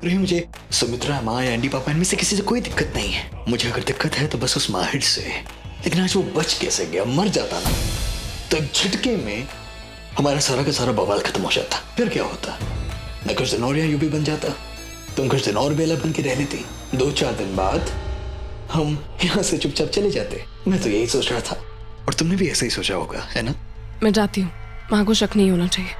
नहीं, मुझे सुमित्रा माँ या एंडी पापा इनमें से किसी से कोई दिक्कत नहीं है। मुझे अगर दिक्कत है तो बस उस माहिर से। लेकिन आज वो बच कैसे गया? मर जाता ना तो एक झटके में हमारा सारा का सारा बवाल खत्म हो जाता। फिर क्या होता? मैं कुछ दिन और यहाँ यूपी बन जाता, तुम कुछ दिन और बेला बन के रह लेती। 2-4 दिन बाद हम यहाँ से चुपचाप चले जाते। मैं तो यही सोच रहा था, और तुमने भी ऐसा ही सोचा होगा, है ना? मैं जाती हूँ, माँ को शक नहीं होना चाहिए।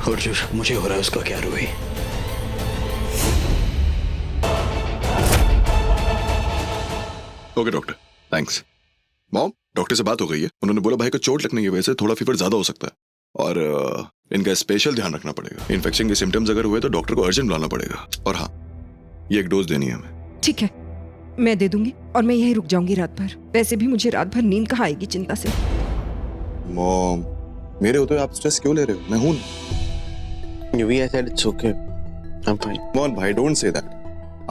और जो शक मुझे हो रहा है उसका क्या Ruhi? Okay doctor, thanks. Mom, doctor से बात हो गई है। उन्होंने बोला भाई को चोट लगने की वजह से थोड़ा फीवर ज्यादा हो सकता है और इनका स्पेशल ध्यान रखना पड़ेगा। इन्फेक्शन के सिम्टम्स अगर हुए तो डॉक्टर को अर्जेंट बुलाना पड़ेगा। और हाँ, ये एक डोज देनी है हमें। ठीक है, मैं दे दूंगी और मैं यहीं रुक जाऊंगी रात भर। वैसे भी मुझे रात भर नींद कहाँ आएगी चिंता से। मॉम, मेरे होते हुए आप स्ट्रेस क्यों ले रहे हो? मैं हूं। UV I said it's okay, I am fine. Mohan भाई, डोंट से दैट।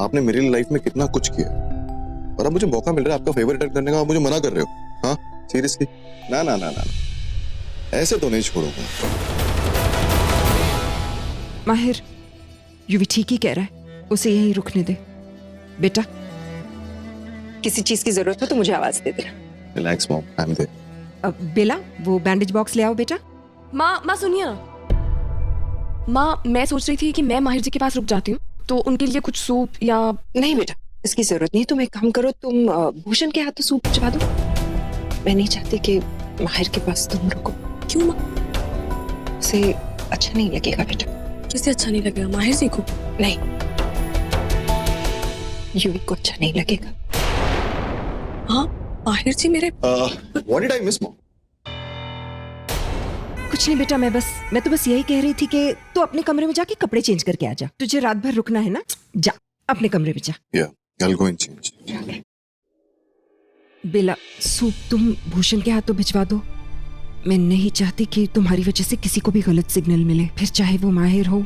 आपने मेरी लाइफ में कितना कुछ किया और अब मुझे मौका मिल रहा है आपका फेवर रिटर्न करने का, आप मुझे मना कर रहे हो? हाँ सीरियसली? ना ना ना ना, ऐसे तो नहीं छोड़ूंगा। माहिर, यूवी ठीक ही कह रहा है, उसे यहीं रुकने दे। बेटा, किसी चीज की जरूरत हो तो मुझे आवाज दे देना। Relax mom, I am there. Bela, वो बैंडेज बॉक्स ले आओ बेटा। माँ सुनिए ना। माँ, मैं सोच रही थी कि मैं माहिर जी के पास रुक जाती हूँ, तो उनके लिए कुछ सूप या... नहीं बेटा, इसकी जरूरत नहीं। तुम एक काम करो, तुम भूषण के हाथों सूप भिजवा दो। मैं नहीं चाहती कि माहिर के पास तुम रुको। क्यों माँ? उसे अच्छा नहीं लगेगा बेटा। किसे अच्छा नहीं लगेगा? माहिर जी को? नहीं, यूवी को अच्छा नहीं लगेगा। हाँ, माहिर जी मेरे... what did I miss mom? कुछ नहीं बेटा, मैं तो बस यही कह रही थी कि तू अपने कमरे में जाके कपड़े चेंज करके आ जा। तुझे रात भर रुकना है ना, जा अपने कमरे में जा। या I will go and change. Bela, soup तुम भूषण के हाथों भिजवा दो। मैं नहीं चाहती कि तुम्हारी वजह से किसी को भी गलत सिग्नल मिले, फिर चाहे वो माहिर हो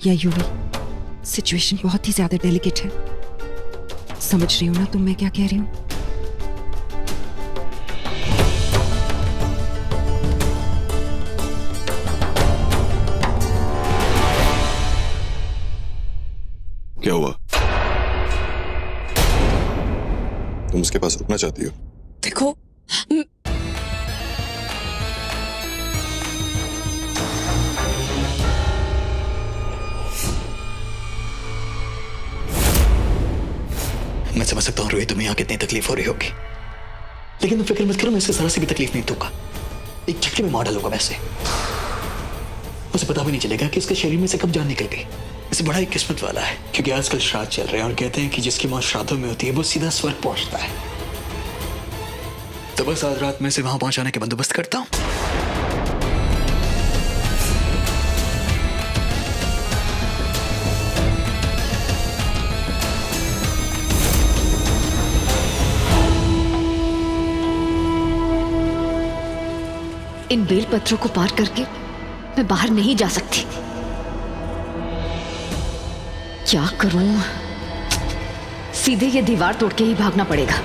या यूवी। सिचुएशन बहुत ही ज्यादा डेलिकेट है। समझ रही हो ना तुम मैं क्या कह रही हूँ? क्या हुआ? तुम उसके पास रुकना चाहती हो? देखो, मैं समझ सकता हूँ रोहित, तुम्हें यहाँ कितनी तकलीफ हो रही होगी, लेकिन तुम फिक्र मत करो, मैं इससे जरा सी भी तकलीफ नहीं दूंगा। एक झटके में मार डालूंगा वैसे। उसे पता भी नहीं चलेगा कि इसके शरीर में से कब जान निकल गई। इसे बड़ा ही किस्मत वाला है, क्योंकि आजकल श्राद्ध चल रहे हैं और कहते हैं कि जिसकी मौत श्राद्धों में होती है वो सीधा स्वर्ग पहुंचता है। तो बस आज रात में से वहां पहुंचाने के बंदोबस्त करता हूं। इन बेल पत्थरों को पार करके मैं बाहर नहीं जा सकती। क्या करूं? सीधे ये दीवार तोड़ के ही भागना पड़ेगा।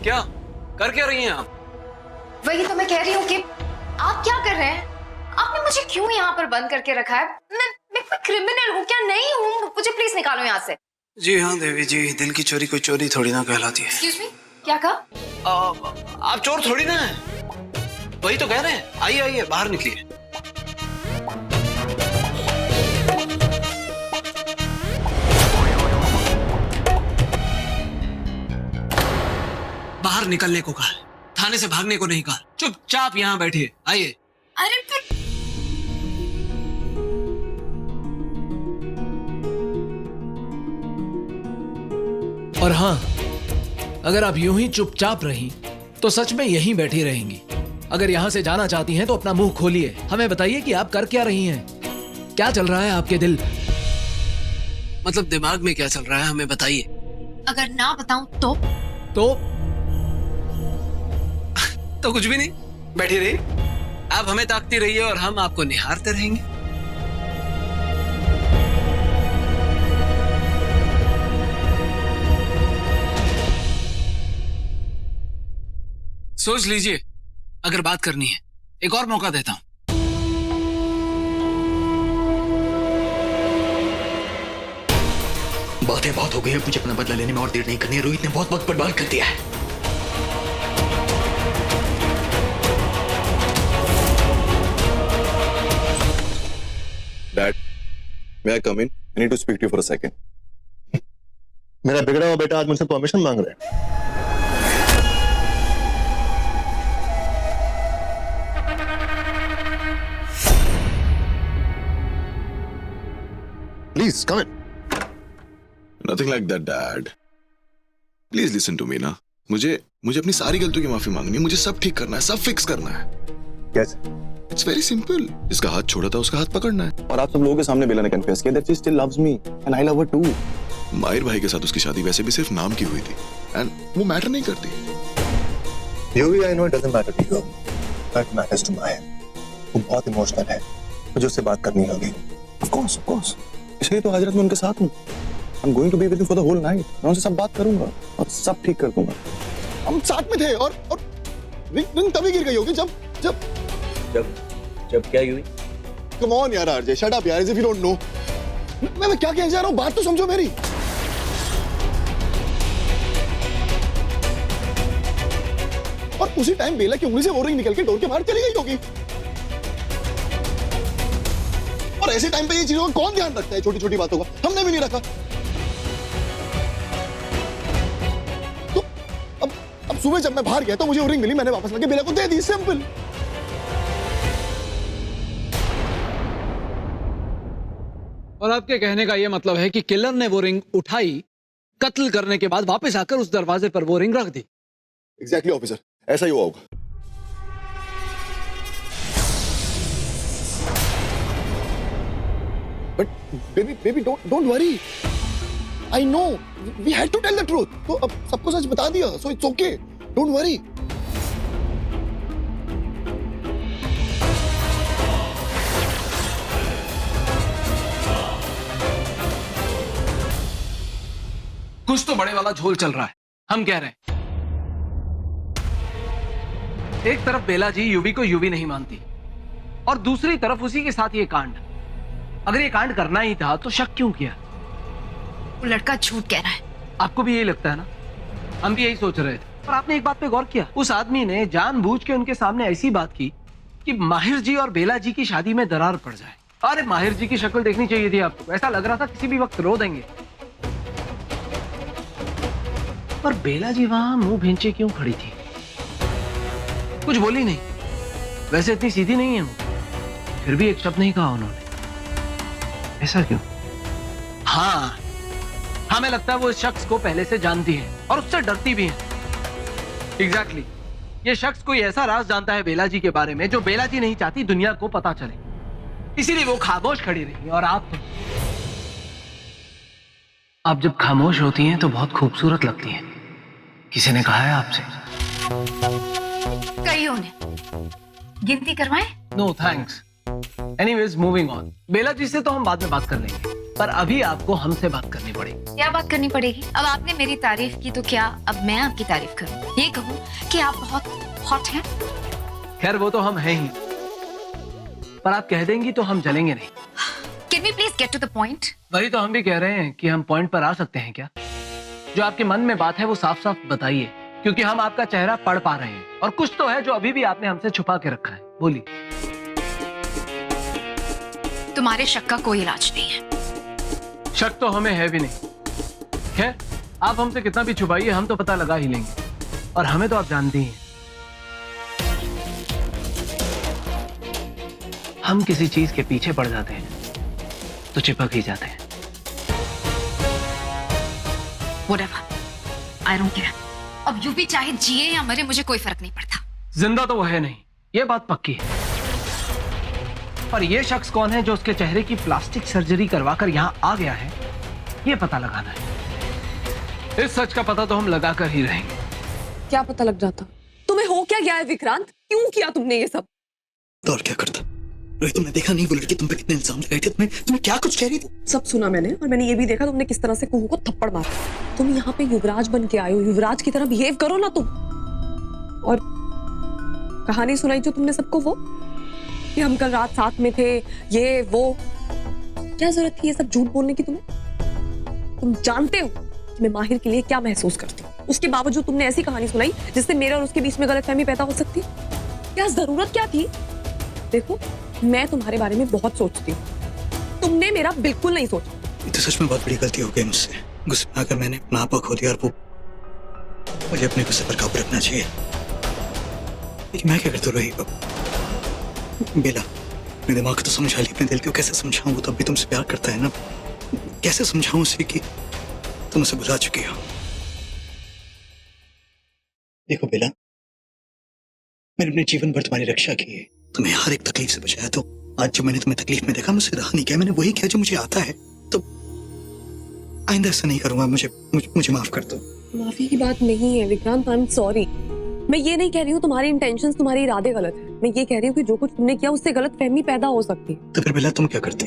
क्या कर क्या रही हैं आप? वही तो मैं कह रही हूँ कि आप क्या कर रहे हैं? आपने मुझे क्यों यहाँ पर बंद करके रखा है? मैं कोई क्रिमिनल हूँ क्या? नहीं हूँ। मुझे प्लीज निकालो यहाँ से। जी हाँ देवी जी, दिल की चोरी कोई चोरी थोड़ी ना कहलाती है। एक्सक्यूज मी, क्या कहा? आप चोर थोड़ी ना है। वही तो कह रहे हैं। आइए आइए, बाहर निकलिए। बाहर निकलने को कहा, थाने से भागने को नहीं कहा। चुपचाप यहाँ बैठिए। आइए। अरे और हाँ, अगर आप यूं ही चुपचाप रहीं तो सच में यहीं बैठी रहेंगी। अगर यहां से जाना चाहती हैं तो अपना मुंह खोलिए, हमें बताइए कि आप कर क्या रही हैं, क्या चल रहा है आपके दिल। मतलब दिमाग में क्या चल रहा है हमें बताइए। अगर ना बताऊं तो कुछ भी नहीं, बैठी रहिए। आप हमें ताकती रहिए और हम आपको निहारते रहेंगे। सोच लीजिए, अगर बात करनी है एक और मौका देता हूं। बातें बहुत हो गई है, मुझे अपना बदला लेने में और देर नहीं करनी है। रोहित ने बहुत वक्त बर्बाद कर दिया है। Dad, may I come in? I need to speak to you for a second. मेरा बिगड़ा हुआ बेटा आज मुझसे परमिशन मांग रहा है। Please come in. Nothing like that, Dad. Please listen to me ना। मुझे अपनी सारी गलतियों की माफी मांगनी है। मुझे सब ठीक करना है, सब फिक्स करना है। कैसे? It's very simple. जिसका हाथ छोड़ा था उसका हाथ पकड़ना है। और आप सब लोगों के सामने बेला ने कन्फेस किया that she still loves me and I love her too. माहिर भाई के साथ उसकी शादी वैसे भी सिर्फ नाम की हुई थी एंड वो मैटर नहीं करती। Yuvi, I know it doesn't matter to you, but it matters to Mahir. वो बहुत इमोशनल है, मुझे उससे बात करनी होगी। Of course. इसलिए तो आज रात मैं उनके साथ हूँ। I'm going to be with him for the whole night. मैं उनसे सब बात करूंगा और सब ठीक कर दूंगा। हम साथ में थे और रिंग तभी गिर गई होगी जब क्या हुई? Come on यार आरजे, shut up यार, as if you don't know. मैं क्या कहने जा रहा हूँ, बात तो समझो मेरी। और उसी टाइम बेला की उंगली से वो रिंग निकल के डोर के बाहर चली गई होगी। और ऐसे टाइम पे ये चीजों का कौन ध्यान रखता है, छोटी छोटी बातों का? हमने भी नहीं रखा। तो अब सुबह जब मैं बाहर गया तो मुझे वो रिंग मिली, मैंने वापस लाके बेला को दे दी, सिंपल। और आपके कहने का यह मतलब है कि किलर ने वो रिंग उठाई, कत्ल करने के बाद वापस आकर उस दरवाजे पर वो रिंग रख दी। एग्जैक्टली ऑफिसर, ऐसा ही हुआ होगा। But baby don't worry, I know we had to tell the truth. तो अब सबको सच बता दिया, so it's okay, don't worry. कुछ तो बड़े वाला झोल चल रहा है, हम कह रहे हैं। एक तरफ बेला जी यूवी को यूवी नहीं मानती और दूसरी तरफ उसी के साथ ये कांड। अगर ये कांड करना ही था तो शक क्यों किया? वो लड़का झूठ कह रहा है। आपको भी यही लगता है ना? हम भी यही सोच रहे थे। और आपने एक बात पे गौर किया, उस आदमी ने जानबूझ के उनके सामने ऐसी बात की कि माहिर जी और बेला जी की शादी में दरार पड़ जाए। अरे माहिर जी की शक्ल देखनी चाहिए थी आपको, ऐसा लग रहा था किसी भी वक्त रो देंगे। पर बेला जी वहां मुंह भेंचे क्यों खड़ी थी? कुछ बोली नहीं। वैसे इतनी सीधी नहीं है वो, फिर भी एक शब्द नहीं कहा उन्होंने। ऐसा क्यों? हाँ, हमें लगता है वो इस शख्स को पहले से जानती है और उससे डरती भी है। एग्जैक्टली, ये शख्स कोई ऐसा राज जानता है बेला जी के बारे में जो बेला जी नहीं चाहती दुनिया को पता चले, इसीलिए वो खामोश खड़ी रही। और आप जब खामोश होती हैं तो बहुत खूबसूरत लगती हैं। किसी ने कहा है आपसे? कईयों ने। गिनती करवाएं? No thanks. Anyways moving on. Bela ji से तो हम बाद में बात कर लेंगे, पर अभी आपको हमसे बात करनी पड़ेगी। क्या बात करनी पड़ेगी? अब आपने मेरी तारीफ की तो क्या अब मैं आपकी तारीफ करूं? ये कहूं कि आप बहुत हॉट हैं? खैर वो तो हम हैं ही, पर आप कह देंगी तो हम जलेंगे नहीं। Can we please get to the point? वही तो हम भी कह रहे हैं कि हम पॉइंट पर आ सकते हैं क्या? जो आपके मन में बात है वो साफ साफ बताइए, क्योंकि हम आपका चेहरा पढ़ पा रहे हैं और कुछ तो है जो अभी भी आपने हमसे छुपा के रखा है। बोलिए। तुम्हारे शक का कोई इलाज नहीं है। शक तो हमें है भी नहीं। खैर, आप हमसे कितना भी छुपाइए हम तो पता लगा ही लेंगे, और हमें तो आप जानती हैं। हम किसी चीज के पीछे पड़ जाते हैं तो चिपक ही जाते हैं। Whatever. I don't care. अब यूं भी चाहे जिए या मरे मुझे कोई फर्क नहीं पड़ता। जिंदा तो वो है नहीं, ये बात पक्की है। पर ये शख्स कौन है जो उसके चेहरे की प्लास्टिक सर्जरी करवाकर यहाँ आ गया है, ये पता लगाना है। इस सच का पता तो हम लगा कर ही रहेंगे। क्या पता लग जाता? तुम्हें हो क्या गया है विक्रांत? क्यों किया तुमने ये सब? तो और क्या करता? रोहित, तुमने देखा नहीं वो लड़की तुम पे कितने इल्जाम लगाए थे? तुम्हें क्या कुछ कह रही थी? सब सुना मैंने, और मैंने ये भी देखा तुमने किस तरह से कुहू को थप्पड़ मारा। तुम यहाँ पे युवराज बन के आए हो, युवराज की तरह बिहेव करो ना तुम। और कहानी सुनाई जो तुमने सबको, वो कि हम कल रात साथ में थे, ये वो। क्या जरूरत थी ये सब झूठ बोलने की तुम्हें? तुम जानते हो कि मैं माहिर के लिए क्या महसूस करती हूँ। उसके बावजूद तुमने ऐसी कहानी सुनाई जिससे मेरे और उसके बीच में गलतफहमी पैदा हो सकती है। क्या जरूरत क्या थी? देखो, मैं तुम्हारे बारे में बहुत सोचती हूँ, तुमने मेरा बिल्कुल नहीं सोचा। ये तो सच में बहुत बड़ी गलती हो गई मुझसे। गुस्से में आकर मैंने अपना आपा खो दिया, और वो मुझे अपने गुस्से पर काबू रखना चाहिए। लेकिन मैं क्या करता रही बेला? मेरे दिमाग को तो समझा ली, अपने दिल को कैसे समझाऊं? वो तो अभी तुमसे प्यार करता है ना। कैसे समझाऊं उसे कि तुम उसे बुला चुकी हो? देखो बेला, मैंने अपने जीवन भर तुम्हारी रक्षा की है, तुम्हें हर एक तकलीफ से बचाया। तो आज जो मैंने तुम्हें तकलीफ में देखा, मुझसे रहा नहीं किया, मैंने वही किया जो मुझे आता है। तो आइंदा ऐसा नहीं करूंगा। मुझे माफ कर दो। माफी की बात नहीं है विक्रांत, आई एम सॉरी। मैं ये नहीं कह रही हूँ तुम्हारी इंटेंशंस, तुम्हारे इरादे गलत है। मैं ये कह रही हूँ कि जो कुछ तुमने किया उससे गलत फहमी पैदा हो सकती है। तो फिर बेला तुम क्या करते?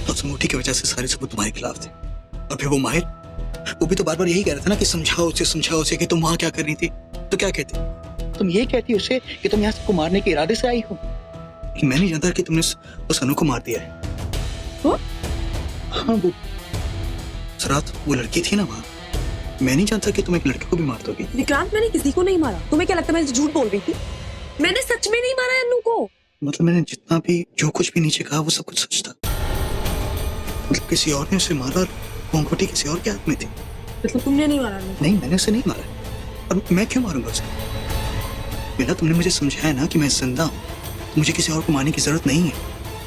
तो समूठी की वजह से सारे सबूत तुम्हारे खिलाफ थे। और फिर वो माहिर, वो भी तो बार बार यही कह रहा था ना कि समझाओ उसे कि तुम वहां क्या कर रही थी। तो क्या कहती? तुम ये कहती उसे कि तुम यहाँ सबको मारने के इरादे से आई हो। मैं नहीं जानता कि तुमने उस अनु को मार दिया है। हाँ, वो उस रात वो लड़की थी ना वहां, मैं नहीं जानता कि तुम एक लड़के को भी मार दोगी। विक्रांत, मैंने किसी को नहीं मारा। तुम्हें क्या लगता है मैं झूठ बोल रही थी? मैंने सच में नहीं मारा अनु को। मतलब मैंने जितना भी जो कुछ भी नीचे कहा वो सब कुछ सच था। मतलब किसी और ने उसे मारा और वो अंगूठी किसी और के हाथ में थी। मतलब तुमने नहीं मारा? नहीं, मैंने उसे नहीं मारा। और मैं क्यों मारूंगा उसे? बेला, तुमने मुझे समझाया ना कि मैं जिंदा हूँ, मुझे किसी और को मारने की जरूरत नहीं है।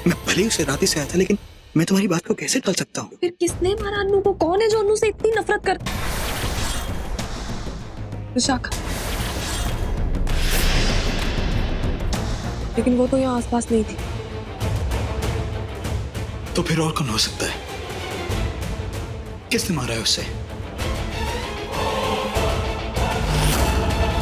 मैं भले ही उसे रात ही से आया था, लेकिन मैं तुम्हारी बात को कैसे टाल सकता हूँ? फिर किसने मारा अनु को? कौन है जो अनु से इतनी नफरत कर? विशाखा। लेकिन वो तो यहाँ आसपास नहीं थी। तो फिर और कौन हो सकता है? किसने मारा है उसे?